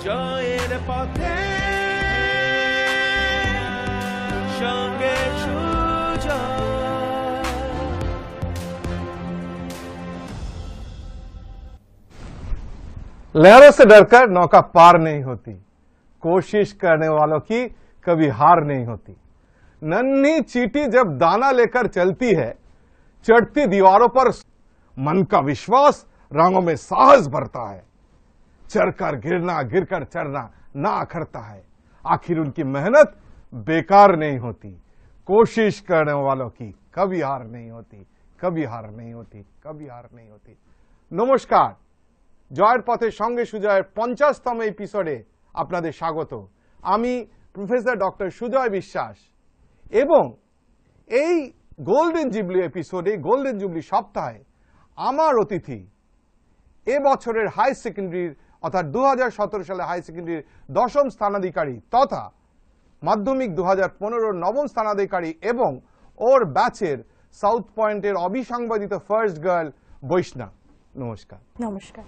জয়ের পথে সঙ্গে সুজয়। लहरों से डरकर नौका पार नहीं होती, कोशिश करने वालों की कभी हार नहीं होती। नन्ही चींटी जब दाना लेकर चलती है, चढ़ती दीवारों पर मन का विश्वास, रंगों में साहस भरता है। चढ़कर गिरना, गिरकर चढ़ना ना अखरता है। आखिर उनकी मेहनत बेकार नहीं होती। कोशिश करने वालों की कभी हार नहीं होती, कभी हार नहीं होती, कभी हार नहीं होती। नमस्कार, জয়ের পথে সঙ্গে সুজয়ের 50তম এপিসোডে আপনাদের স্বাগত। আমি প্রফেসর ডক্টর সুজয় বিশ্বাস এবং এই গোল্ডেন জুবলি এপিসোডে, গোল্ডেন জুবলি সপ্তাহে আমার অতিথি এবছরের হাই সেকেন্ডারির অর্থাৎ 2017 সালে হাই সেকেন্ডারির 10ম স্থানাধিকারী তথা মাধ্যমিক 2015 নবম স্থানাধিকারী এবং ওর ব্যাচের সাউথ পয়েন্টের অবিসংবাদিত ফার্স্ট গার্ল বৈষ্ণা। নমস্কার। নমস্কার।